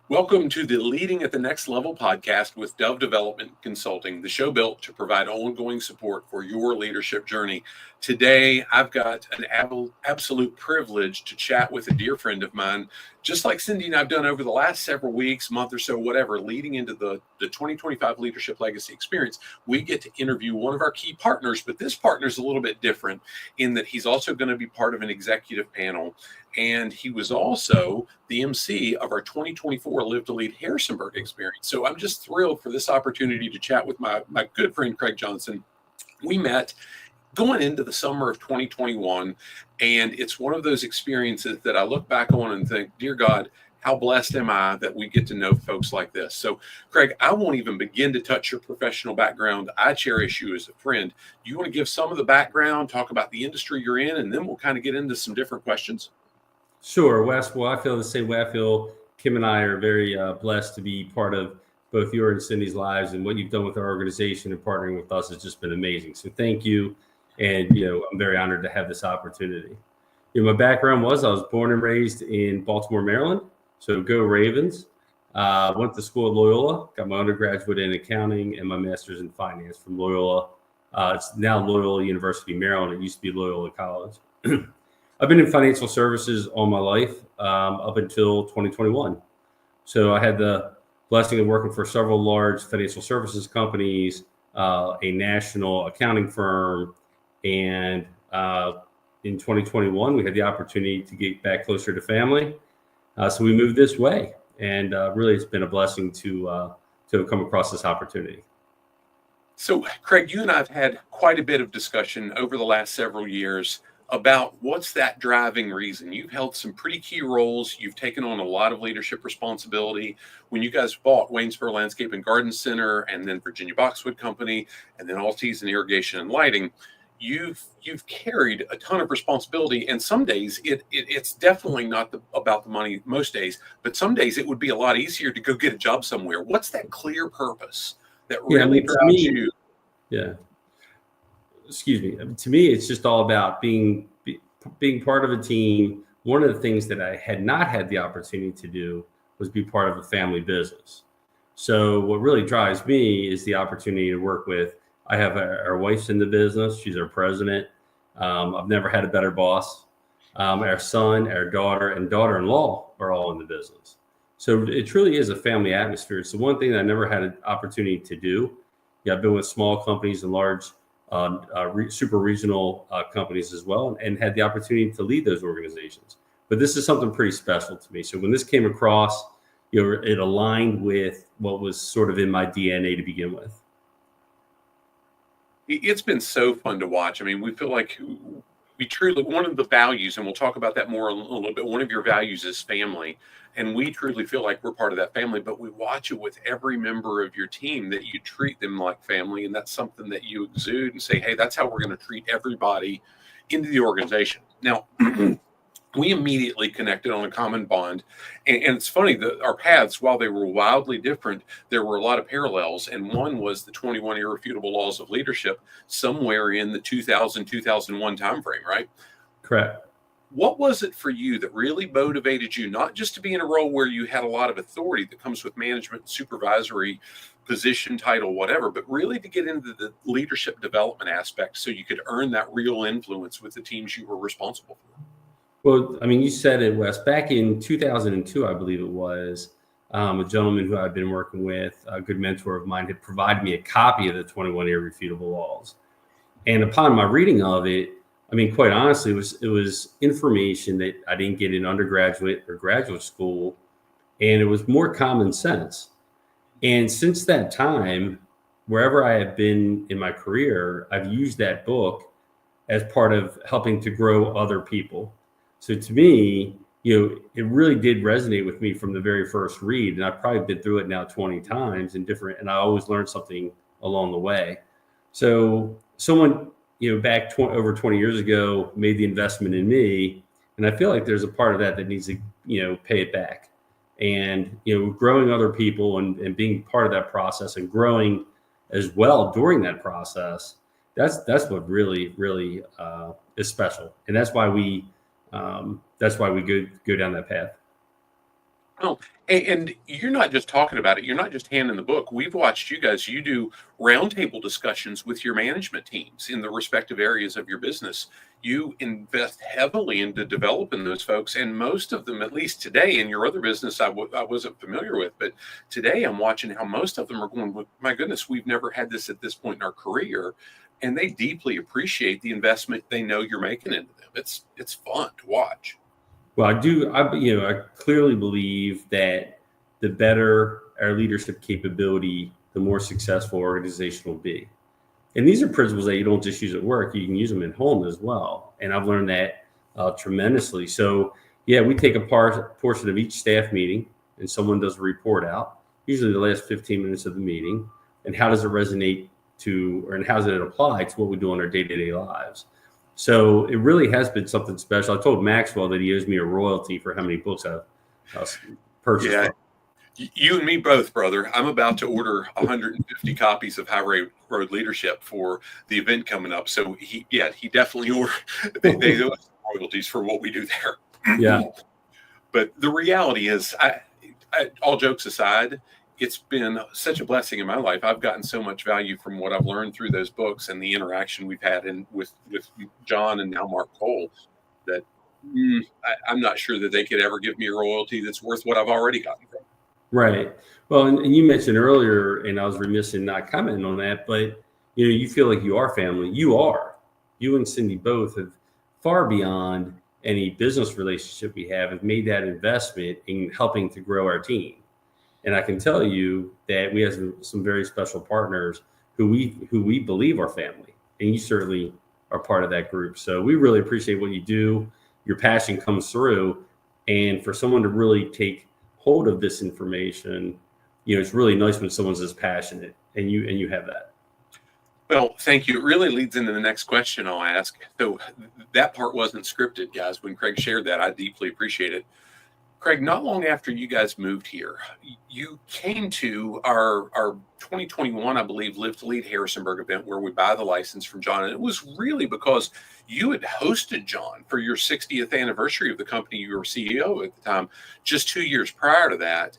Welcome to the Leading at the Next Level podcast with Dove Development Consulting, the show built to provide ongoing support for your leadership journey. Today, I've got an absolute privilege to chat with a dear friend of mine, just like Cindy and I've done over the last several weeks, month or so, whatever, leading into the 2025 Leadership Legacy experience. We get to interview one of our key partners, but this partner is a little bit different in that he's also going to be part of an executive panel. And he was also the MC of our 2024 Live to Lead Harrisonburg experience. So I'm just thrilled for this opportunity to chat with my good friend, Craig Johnson. We met going into the summer of 2021, and it's one of those experiences that I look back on and think, dear God, how blessed am I that we get to know folks like this. So, Craig, I won't even begin to touch your professional background. I cherish you as a friend. Do you want to give some of the background, talk about the industry you're in, and then we'll kind of get into some different questions? Sure, Wes. Well, I feel the same way. I feel Kim and I are very blessed to be part of both your and Cindy's lives, and what you've done with our organization and partnering with us has just been amazing. So thank you. And, I'm very honored to have this opportunity. My background was I was born and raised in Baltimore, Maryland. So go Ravens. Went to school at Loyola, got my undergraduate in accounting and my master's in finance from Loyola. It's now Loyola University, Maryland. It used to be Loyola College. I've been in financial services all my life up until 2021. So I had the blessing of working for several large financial services companies, a national accounting firm, and in 2021, we had the opportunity to get back closer to family. So we moved this way, and really it's been a blessing to have come across this opportunity. So, Craig, you and I have had quite a bit of discussion over the last several years about what's that driving reason. You've held some pretty key roles. You've taken on a lot of leadership responsibility. When you guys bought Waynesboro Landscape and Garden Center, and then Virginia Boxwood Company, and then Alti's and Irrigation and Lighting, you've carried a ton of responsibility. And some days it's definitely not about the money most days, but some days it would be a lot easier to go get a job somewhere. What's that clear purpose that really drives you? Yeah. Excuse me. To me, it's just all about being part of a team. One of the things that I had not had the opportunity to do was be part of a family business. So what really drives me is the opportunity to work with. I have our wife's in the business. She's our president. I've never had a better boss. Our son, our daughter, and daughter-in-law are all in the business. So it truly is a family atmosphere. So one thing that I never had an opportunity to do. I've been with small companies and large super regional companies as well, and had the opportunity to lead those organizations. But this is something pretty special to me. So when this came across, it aligned with what was sort of in my DNA to begin with. It's been so fun to watch. I mean, we feel like we truly, one of the values, and we'll talk about that more a little bit, one of your values is family. And we truly feel like we're part of that family, but we watch it with every member of your team, that you treat them like family. And that's something that you exude and say, hey, that's how we're going to treat everybody into the organization. Now, we immediately connected on a common bond. And it's funny that our paths, while they were wildly different, there were a lot of parallels. And one was the 21 Irrefutable Laws of Leadership, somewhere in the 2000-2001 timeframe, right? Correct. What was it for you that really motivated you, not just to be in a role where you had a lot of authority that comes with management, supervisory position, title, whatever, but really to get into the leadership development aspect so you could earn that real influence with the teams you were responsible for? Well, I mean, you said it, Wes. Back in 2002, I believe it was, a gentleman who I'd been working with, a good mentor of mine, had provided me a copy of the 21 Irrefutable Laws. And upon my reading of it, I mean, quite honestly, it was information that I didn't get in undergraduate or graduate school, and it was more common sense. And since that time, wherever I have been in my career, I've used that book as part of helping to grow other people. So to me, it really did resonate with me from the very first read. And I've probably been through it now 20 times and I always learned something along the way. So someone, back over 20 years ago made the investment in me. And I feel like there's a part of that needs to, pay it back. And, growing other people and being part of that process and growing as well during that process, that's what really, really is special. And that's why we go down that path. Oh, and you're not just talking about it. You're not just handing the book. We've watched you guys. You do roundtable discussions with your management teams in the respective areas of your business. You invest heavily into developing those folks, and most of them, at least today, in your other business, I wasn't familiar with, but today I'm watching how most of them are going, "Well, my goodness, we've never had this at this point in our career," and they deeply appreciate the investment they know you're making into them. It's fun to watch. Well, I clearly believe that the better our leadership capability, the more successful organization will be. And these are principles that you don't just use at work, you can use them at home as well. And I've learned that tremendously. So yeah, we take a portion of each staff meeting and someone does a report out, usually the last 15 minutes of the meeting. And how does it resonate and how does it apply to what we do in our day-to-day lives? So it really has been something special. I told Maxwell that he owes me a royalty for how many books I've purchased. Yeah, you and me both, brother. I'm about to order 150 copies of High Road Leadership for the event coming up. So he definitely they owe us royalties for what we do there. Yeah. But the reality is, all jokes aside, it's been such a blessing in my life. I've gotten so much value from what I've learned through those books and the interaction we've had with John and now Mark Cole that I'm not sure that they could ever give me a royalty that's worth what I've already gotten from them. Right. Well, and you mentioned earlier, and I was remiss in not commenting on that, but you feel like you are family. You and Cindy both have far beyond any business relationship we have made that investment in helping to grow our team. And I can tell you that we have some very special partners who we believe are family, and you certainly are part of that group. So we really appreciate what you do. Your passion comes through, and for someone to really take hold of this information, it's really nice when someone's as passionate, and you have that. Well, thank you. It really leads into the next question I'll ask. So that part wasn't scripted, guys. When Craig shared that, I deeply appreciate it. Craig, not long after you guys moved here, you came to our 2021, I believe, Live to Lead Harrisonburg event where we buy the license from John. And it was really because you had hosted John for your 60th anniversary of the company you were CEO at the time, just 2 years prior to that.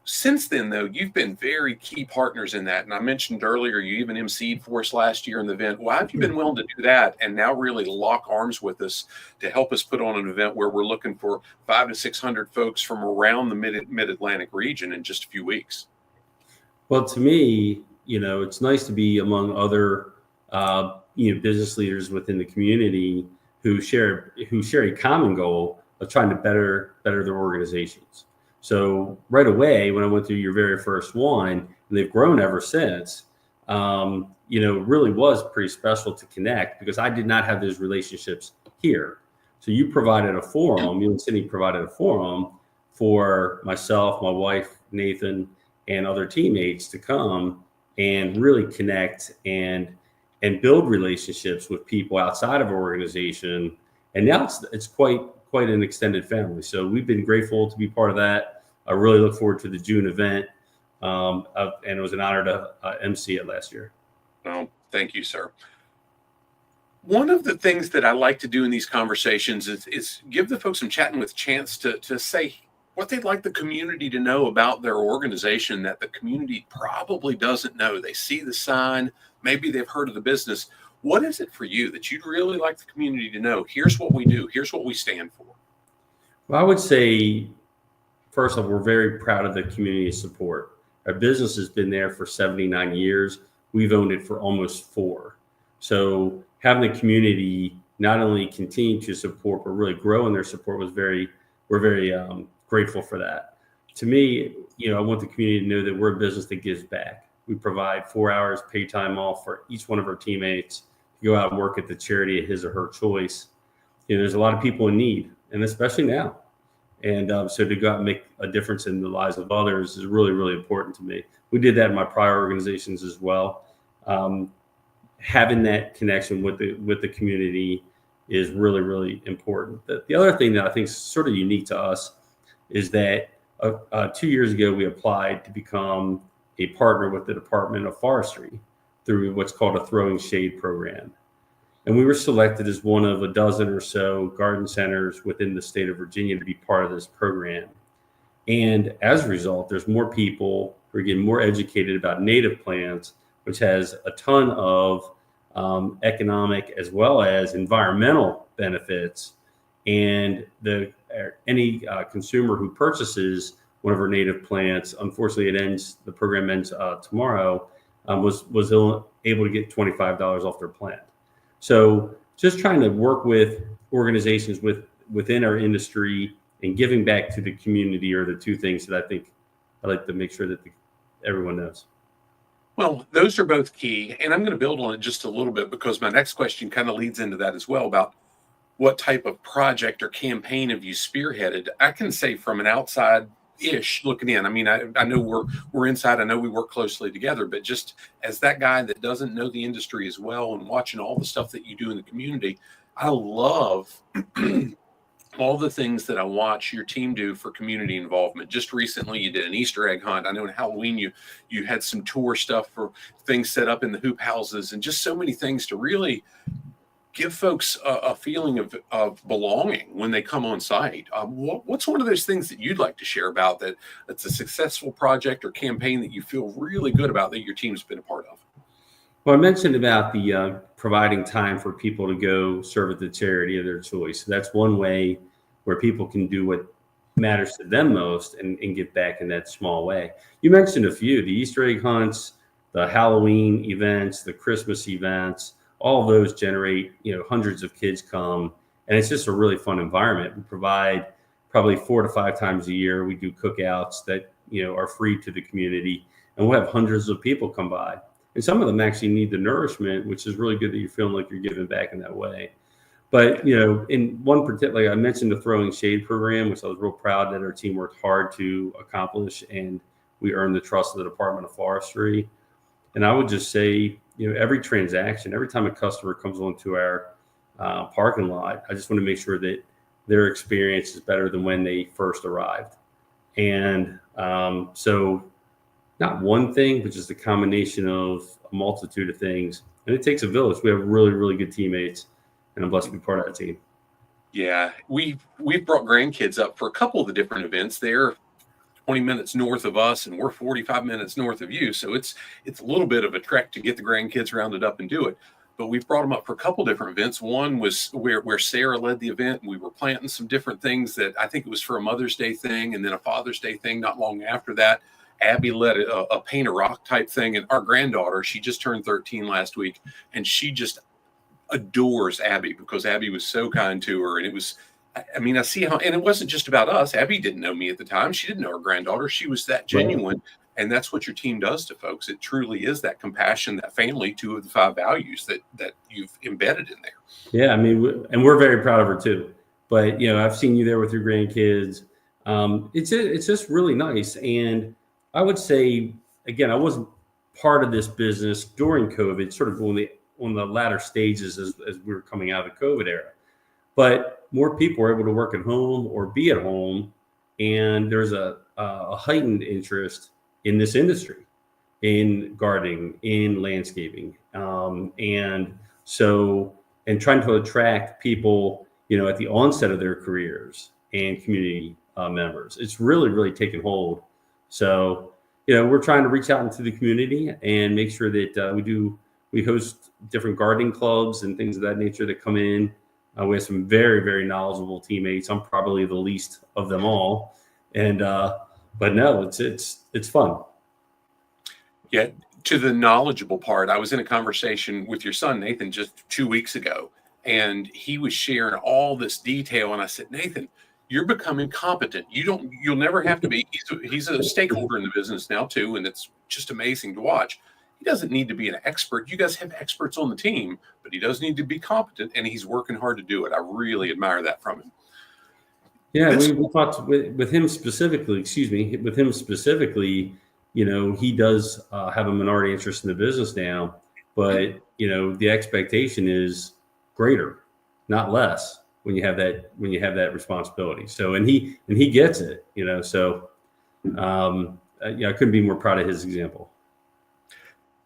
Since then, though, you've been very key partners in that. And I mentioned earlier, you even emceed for us last year in the event. Why have you been willing to do that and now really lock arms with us to help us put on an event where we're looking for 500 to 600 folks from around the mid-Atlantic region in just a few weeks? Well, to me, it's nice to be among other, business leaders within the community who share a common goal of trying to better their organizations. So right away, when I went through your very first one, and they've grown ever since, it really was pretty special to connect because I did not have those relationships here. So you provided a forum, you and Cindy provided a forum for myself, my wife, Nathan, and other teammates to come and really connect and build relationships with people outside of our organization. And now it's quite an extended family. So we've been grateful to be part of that. I really look forward to the June event, and it was an honor to MC it last year. Oh, thank you, sir. One of the things that I like to do in these conversations is give the folks I'm chatting with a chance to say what they'd like the community to know about their organization that the community probably doesn't know. They see the sign, maybe they've heard of the business. What is it for you that you'd really like the community to know? Here's what we do. Here's what we stand for. Well, I would say, first off, we're very proud of the community support. Our business has been there for 79 years. We've owned it for almost 4. So having the community not only continue to support, but really grow in their support we're very grateful for that. To me, I want the community to know that we're a business that gives back. We provide 4 hours paid time off for each one of our teammates to go out and work at the charity of his or her choice. There's a lot of people in need, and especially now. And so to go out and make a difference in the lives of others is really, really important to me. We did that in my prior organizations as well. Having that connection with the community is really, really important. The other thing that I think is sort of unique to us is that 2 years ago, we applied to become a partner with the Department of Forestry through what's called a Throwing Shade program. And we were selected as one of a dozen or so garden centers within the state of Virginia to be part of this program. And as a result, there's more people who are getting more educated about native plants, which has a ton of economic as well as environmental benefits. And any consumer who purchases one of our native plants, unfortunately, the program ends tomorrow, was able to get $25 off their plant. So just trying to work with organizations within our industry and giving back to the community are the two things that I think I like to make sure that everyone knows. Well, those are both key. And I'm going to build on it just a little bit because my next question kind of leads into that as well about what type of project or campaign have you spearheaded? I can say from an outside-ish looking in. I mean, I know we're inside. I know we work closely together, but just as that guy that doesn't know the industry as well and watching all the stuff that you do in the community, I love all the things that I watch your team do for community involvement. Just recently, you did an Easter egg hunt. I know in Halloween, you had some tour stuff for things set up in the hoop houses and just so many things to really give folks a feeling of belonging when they come on site. What's one of those things that you'd like to share about that's a successful project or campaign that you feel really good about that your team's been a part of? Well, I mentioned about the providing time for people to go serve at the charity of their choice. So that's one way where people can do what matters to them most and give back in that small way. You mentioned a few, the Easter egg hunts, the Halloween events, the Christmas events. All of those generate, hundreds of kids come, and it's just a really fun environment. We provide probably 4 to 5 times a year. We do cookouts that, are free to the community, and we'll have hundreds of people come by. And some of them actually need the nourishment, which is really good that you're feeling like you're giving back in that way. But, in one particular, like I mentioned the Throwing Shade program, which I was real proud that our team worked hard to accomplish, and we earned the trust of the Department of Forestry. And I would just say, every transaction, every time a customer comes onto our parking lot, I just want to make sure that their experience is better than when they first arrived. And so not one thing, but just a combination of a multitude of things. And it takes a village. We have really, really good teammates, and I'm blessed to be part of that team. Yeah, we've brought grandkids up for a couple of the different events. They're 20 minutes north of us and we're 45 minutes north of you. So it's a little bit of a trek to get the grandkids rounded up and do it. But we've brought them up for a couple different events. One was where Sarah led the event, and we were planting some different things that I think it was for a Mother's Day thing and then a Father's Day thing not long after that. Abby led a paint a rock type thing. And our granddaughter, she just turned 13 last week, and she just adores Abby because Abby was so kind to her. And it was, I see how, and it wasn't just about us. Abby didn't know me at the time. She didn't know her granddaughter. She was that genuine. Right. And that's what your team does to folks. It truly is that compassion, that family, 2 of the 5 values that you've embedded in there. Yeah. And we're very proud of her too. But, I've seen you there with your grandkids. It's just really nice. And I would say, again, I wasn't part of this business during COVID, sort of on the latter stages as we were coming out of the COVID era. But more people were able to work at home or be at home, and there's a heightened interest in this industry, in gardening, in landscaping, and trying to attract people, at the onset of their careers and community members. It's really, really taken hold. So, we're trying to reach out into the community and make sure that we host different gardening clubs and things of that nature that come in. We have some very, very knowledgeable teammates. I'm probably the least of them all. And, but no, it's fun. Yeah. To the knowledgeable part, I was in a conversation with your son, Nathan, just 2 weeks ago, and he was sharing all this detail. And I said, Nathan, you're becoming competent. You'll never have to be. He's a stakeholder in the business now too. And it's just amazing to watch. He doesn't need to be an expert. You guys have experts on the team, but he does need to be competent, and he's working hard to do it. I really admire that from him. Yeah, we talked with him specifically, he does have a minority interest in the business now, but, the expectation is greater, not less when you have that responsibility. So, and he gets it, I couldn't be more proud of his example.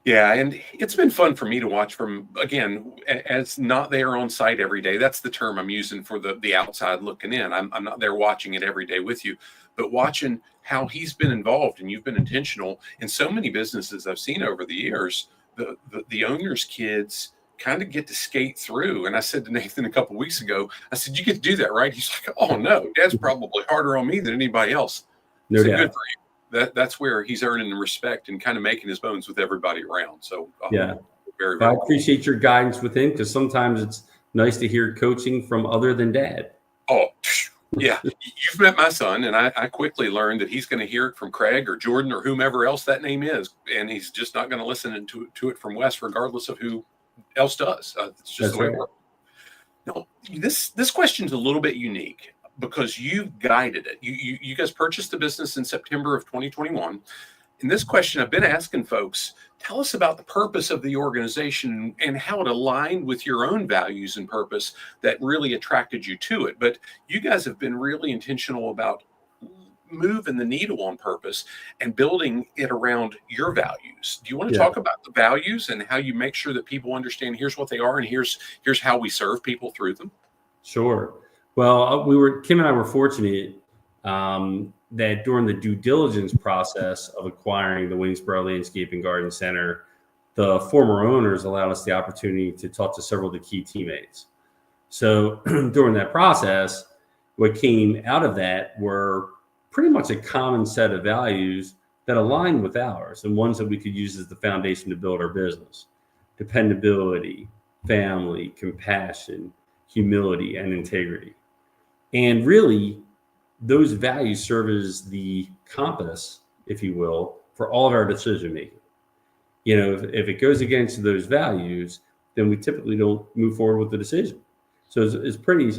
Yeah, and it's been fun for me to watch from, again, as not there on site every day. That's the term I'm using for the outside looking in. I'm not there watching it every day with you, but watching how he's been involved and you've been intentional in so many businesses I've seen over the years. The owners' kids kind of get to skate through. And I said to Nathan a couple of weeks ago, I said, "You get to do that, right?" He's like, "Oh no, Dad's probably harder on me than anybody else." No I said, "Good doubt. for you." That's where he's earning the respect and kind of making his bones with everybody around. So Yeah. very, But I very cool. appreciate your guidance with him, because sometimes it's nice to hear coaching from other than dad. Oh, yeah. You've met my son, and I quickly learned that he's going to hear it from Craig or Jordan or whomever else that name is, and he's just not going to listen to it from Wes, regardless of who else does. It's just That's the way it right. works. Now, this question's a little bit unique because you've guided it. You guys purchased the business in September of 2021. In this question, I've been asking folks, tell us about the purpose of the organization and how it aligned with your own values and purpose that really attracted you to it. But you guys have been really intentional about moving the needle on purpose and building it around your values. Do you want to Yeah. talk about the values and how you make sure that people understand here's what they are and here's how we serve people through them? Sure. Well, Kim and I were fortunate that during the due diligence process of acquiring the Waynesboro Landscape and Garden Center, the former owners allowed us the opportunity to talk to several of the key teammates. So during that process, what came out of that were pretty much a common set of values that aligned with ours, and ones that we could use as the foundation to build our business: dependability, family, compassion, humility, and integrity. And really, those values serve as the compass, if you will, for all of our decision making. If it goes against those values, then we typically don't move forward with the decision. So it's pretty,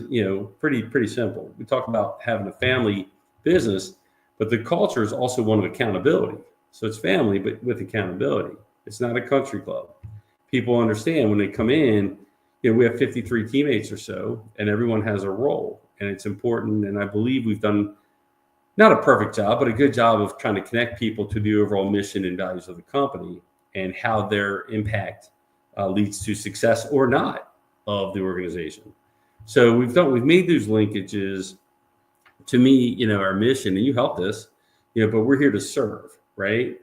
pretty simple. We talk about having a family business, but the culture is also one of accountability. So it's family, but with accountability. It's not a country club. People understand when they come in, we have 53 teammates or so, and everyone has a role, and it's important. And I believe we've done not a perfect job, but a good job of trying to connect people to the overall mission and values of the company and how their impact leads to success or not of the organization. So we've made those linkages. To me, our mission, and you helped us, but we're here to serve, right?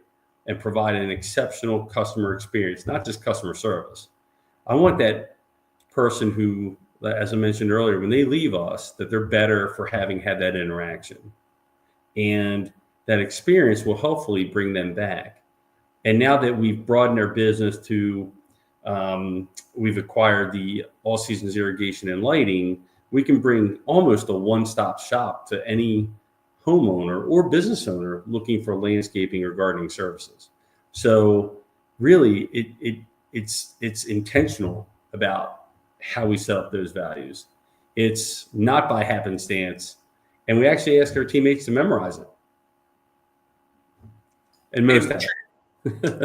And provide an exceptional customer experience, not just customer service. I want that person who, as I mentioned earlier, when they leave us, that they're better for having had that interaction. And that experience will hopefully bring them back. And now that we've broadened our business to, we've acquired the all seasons irrigation and lighting, we can bring almost a one-stop shop to any homeowner or business owner looking for landscaping or gardening services. So really, it's intentional about how we set up those values. It's not by happenstance, and we actually ask our teammates to memorize it. And most have.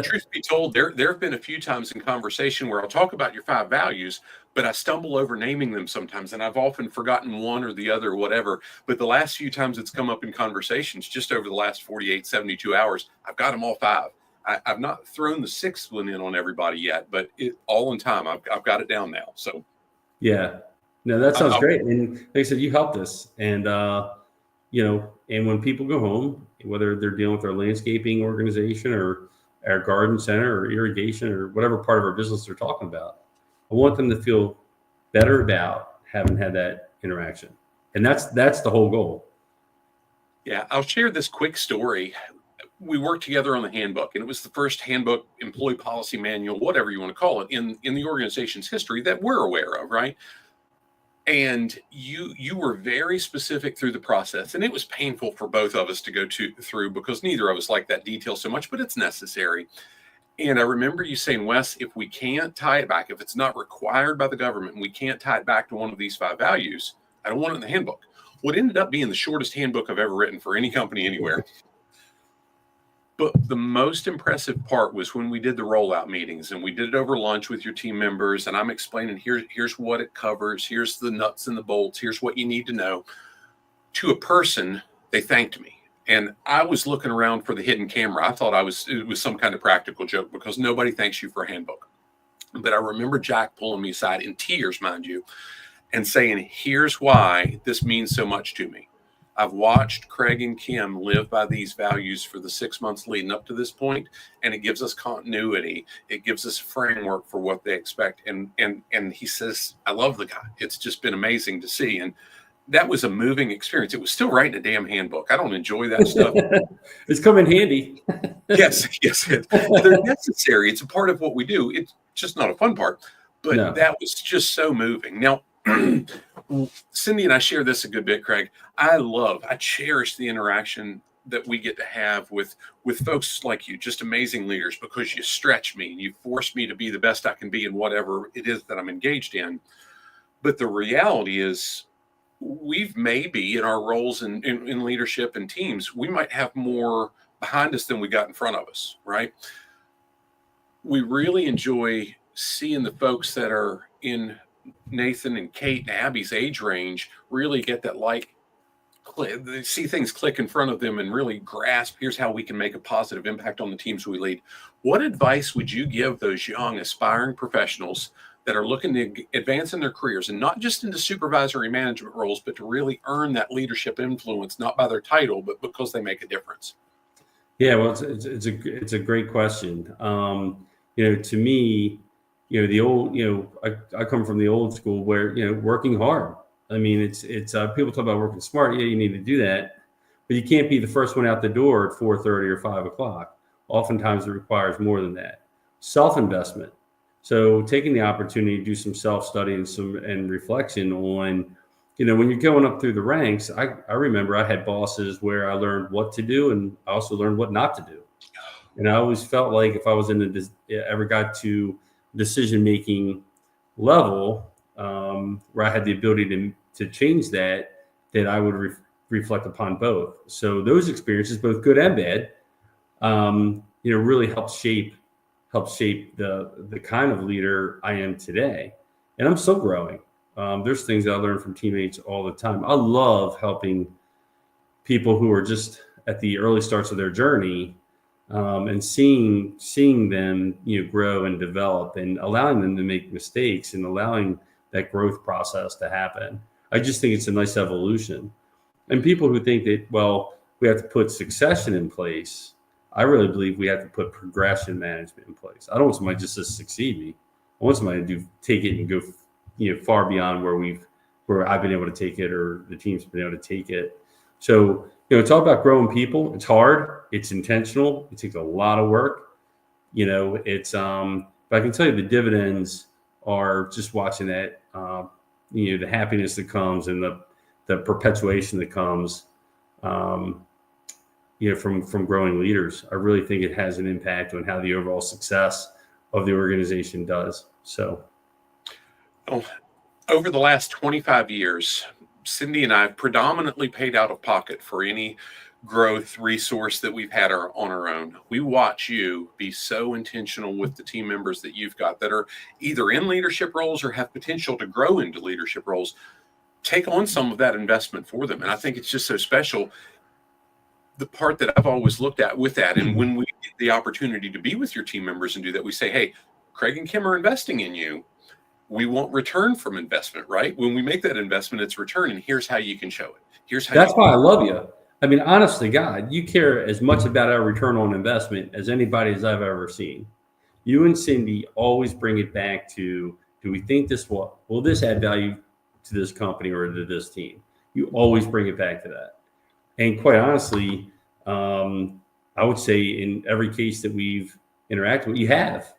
Truth be told, there have been a few times in conversation where I'll talk about your 5 values, but I stumble over naming them sometimes, and I've often forgotten one or the other or whatever. But the last few times it's come up in conversations, just over the last 48, 72 hours, I've got them all 5. I've not thrown the 6th one in on everybody yet, but all in time. I've got it down now. So yeah, no, that sounds great. And like I said, you helped us, and and when people go home, whether they're dealing with our landscaping organization or our garden center or irrigation or whatever part of our business they're talking about, I want them to feel better about having had that interaction. And that's the whole goal. Yeah, I'll share this quick story. We worked together on the handbook, and it was the first handbook, employee policy manual, whatever you want to call it, in the organization's history that we're aware of, right? And you were very specific through the process, and it was painful for both of us to go through because neither of us like that detail so much, but it's necessary. And I remember you saying, Wes, if we can't tie it back, if it's not required by the government and we can't tie it back to one of these 5 values, I don't want it in the handbook. What ended up being the shortest handbook I've ever written for any company anywhere. But the most impressive part was when we did the rollout meetings, and we did it over lunch with your team members, and I'm explaining here's what it covers, here's the nuts and the bolts, here's what you need to know. To a person, they thanked me. And I was looking around for the hidden camera. I thought it was some kind of practical joke because nobody thanks you for a handbook. But I remember Jack pulling me aside in tears, mind you, and saying, here's why this means so much to me. I've watched Craig and Kim live by these values for the 6 months leading up to this point, and it gives us continuity. It gives us a framework for what they expect. And he says, I love the guy. It's just been amazing to see. And that was a moving experience. It was still writing a damn handbook. I don't enjoy that stuff. It's come in handy. Yes. They're necessary. It's a part of what we do. It's just not a fun part. But No. that was just so moving. Now, Cindy and I share this a good bit, Craig. I cherish the interaction that we get to have with folks like you, just amazing leaders, because you stretch me and you force me to be the best I can be in whatever it is that I'm engaged in. But the reality is, we've maybe in our roles in leadership and teams, we might have more behind us than we got in front of us, right? We really enjoy seeing the folks that are in Nathan and Kate and Abby's age range really get that they see things click in front of them and really grasp, here's how we can make a positive impact on the teams we lead. What advice would you give those young aspiring professionals that are looking to advance in their careers, and not just into supervisory management roles, but to really earn that leadership influence, not by their title, but because they make a difference? Yeah, well, it's a great question. To me, the old, I come from the old school where, working hard. I mean, it's people talk about working smart. Yeah, you need to do that, but you can't be the first one out the door at 4:30 or 5 o'clock. Oftentimes it requires more than that. Self-investment. So taking the opportunity to do some self-study and reflection on, when you're going up through the ranks. I remember I had bosses where I learned what to do, and I also learned what not to do. And I always felt like if I was ever got to decision-making level, where I had the ability to change that I would reflect upon both. So those experiences, both good and bad, really helped shape the kind of leader I am today. And I'm still growing. There's things that I learn from teammates all the time. I love helping people who are just at the early starts of their journey, and seeing them, grow and develop, and allowing them to make mistakes and allowing that growth process to happen. I just think it's a nice evolution. And people who think that, well, we have to put succession in place, I really believe we have to put progression management in place. I don't want somebody just to succeed me. I want somebody to take it and go, far beyond where I've been able to take it, or the team's been able to take it. So, it's all about growing people. It's hard. It's intentional. It takes a lot of work. But I can tell you the dividends are just watching that, the happiness that comes and the perpetuation that comes, from growing leaders. I really think it has an impact on how the overall success of the organization does. So, over the last 25 years, Cindy and I have predominantly paid out of pocket for any growth resource that we've had on our own. We watch you be so intentional with the team members that you've got that are either in leadership roles or have potential to grow into leadership roles. Take on some of that investment for them. And I think it's just so special. The part that I've always looked at with that, and when we get the opportunity to be with your team members and do that, we say, hey, Craig and Kim are investing in you. We want return from investment, right? When we make that investment, it's return, and here's how you can show it. That's why I love you. I mean, honestly, God, you care as much about our return on investment as anybody as I've ever seen. You and Cindy always bring it back to, do we think will this add value to this company or to this team? You always bring it back to that. And quite honestly, I would say in every case that we've interacted with, you have.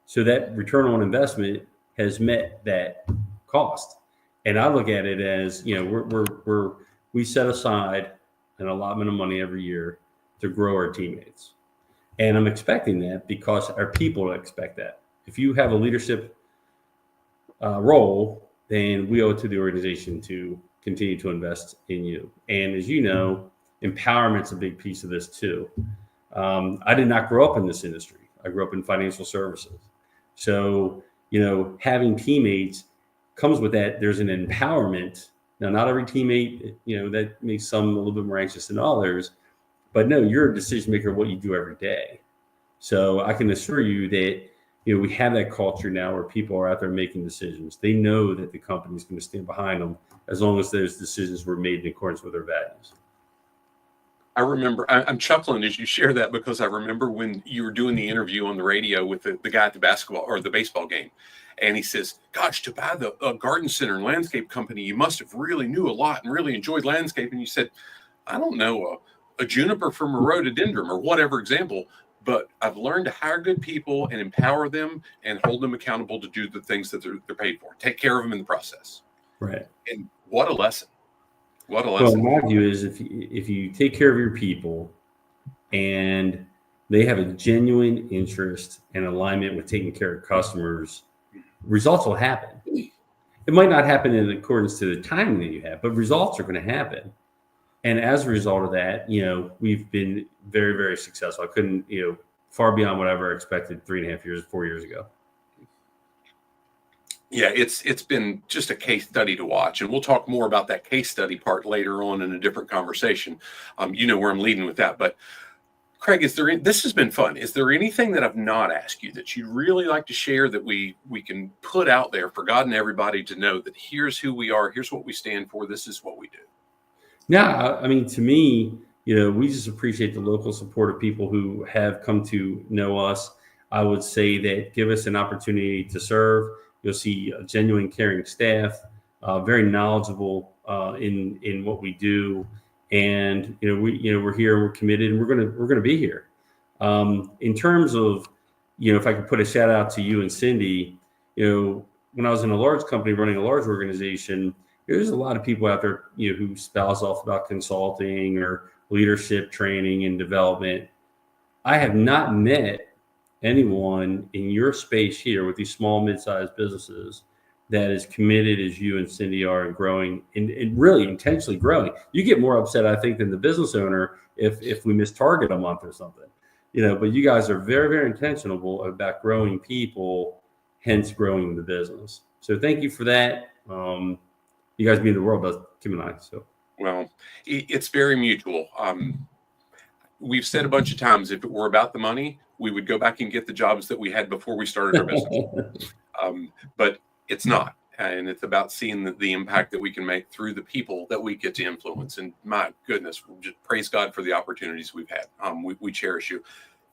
So that return on investment has met that cost. And I look at it as, we set aside an allotment of money every year to grow our teammates. And I'm expecting that because our people expect that. If you have a leadership role, then we owe it to the organization to continue to invest in you. And as you know, empowerment's a big piece of this too. I did not grow up in this industry. I grew up in financial services. So, having teammates comes with that. There's an empowerment. Now, not every teammate, that makes some a little bit more anxious than others, But no, you're a decision maker of what you do every day. So I can assure you that, we have that culture now where people are out there making decisions. They know that the company is going to stand behind them as long as those decisions were made in accordance with their values. I remember, I'm chuckling as you share that, because I remember when you were doing the interview on the radio with the guy at the basketball or the baseball game. And he says, gosh, to buy the garden center and landscape company, you must have really knew a lot and really enjoyed landscape. And you said, I don't know, a juniper from a rhododendron or whatever example, but I've learned to hire good people and empower them and hold them accountable to do the things that they're paid for. Take care of them in the process. Right. And what a lesson. What a Well, lesson. my view is if you take care of your people and they have a genuine interest and alignment with taking care of customers, results will happen. It might not happen in accordance to the timing that you have, but results are going to happen. And as a result of that, we've been very, very successful. I couldn't, far beyond what I ever expected 4 years ago. Yeah, it's been just a case study to watch, and we'll talk more about that case study part later on in a different conversation. You know where I'm leading with that, but Craig, this has been fun. Is there anything that I've not asked you that you'd really like to share that we can put out there for God and everybody to know that here's who we are, here's what we stand for, this is what we do? Yeah, I mean, to me, we just appreciate the local support of people who have come to know us. I would say that give us an opportunity to serve. You'll see a genuine, caring staff, very knowledgeable in what we do, and we're here, we're committed, and we're gonna be here. In terms of if I could put a shout out to you and Cindy, when I was in a large company running a large organization, there's a lot of people out there who spouse off about consulting or leadership training and development. I have not met anyone in your space here with these small, mid-sized businesses that is committed as you and Cindy are and growing and really intentionally growing. You get more upset, I think, than the business owner if we miss target a month or something, but you guys are very, very intentional about growing people, hence growing the business. So thank you for that. You guys mean the world does, Kim and I. So, well, it's very mutual. We've said a bunch of times, if it were about the money, we would go back and get the jobs that we had before we started our business. But it's not. And it's about seeing the impact that we can make through the people that we get to influence. And my goodness, just praise God for the opportunities we've had. We cherish you.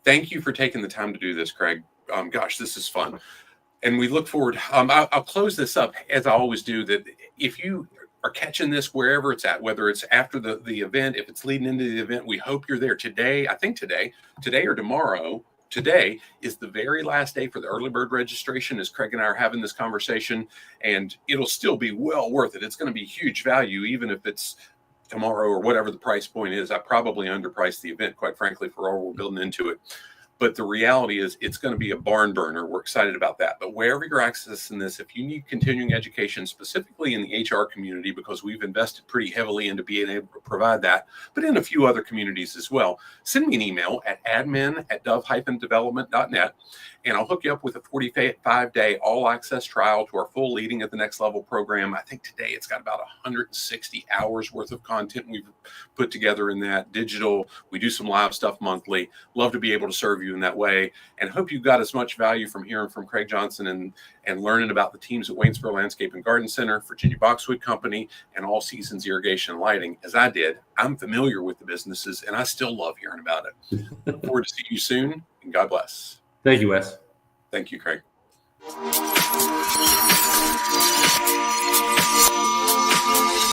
Thank you for taking the time to do this, Craig. Gosh, this is fun. And we look forward. I'll close this up, as I always do, that if you are catching this wherever it's at, whether it's after the event, if it's leading into the event, we hope you're there today. I think today or tomorrow. Today is the very last day for the early bird registration as Craig and I are having this conversation, and it'll still be well worth it. It's going to be huge value, even if it's tomorrow or whatever the price point is. I probably underpriced the event, quite frankly, for all we're building into it. But the reality is it's going to be a barn burner. We're excited about that. But wherever you're accessing this, if you need continuing education, specifically in the HR community, because we've invested pretty heavily into being able to provide that, but in a few other communities as well, send me an email at admin@dove-development.net, and I'll hook you up with a 45-day all-access trial to our full Leading at the Next Level program. I think today it's got about 160 hours worth of content we've put together in that digital. We do some live stuff monthly. Love to be able to serve you in that way, and hope you got as much value from hearing from Craig Johnson and learning about the teams at Waynesboro Landscape and Garden Center, Virginia Boxwood Company, and All Seasons Irrigation and Lighting as I did. I'm familiar with the businesses, and I still love hearing about it. Look forward to seeing you soon, and God bless. Thank you, Wes. Thank you, Craig.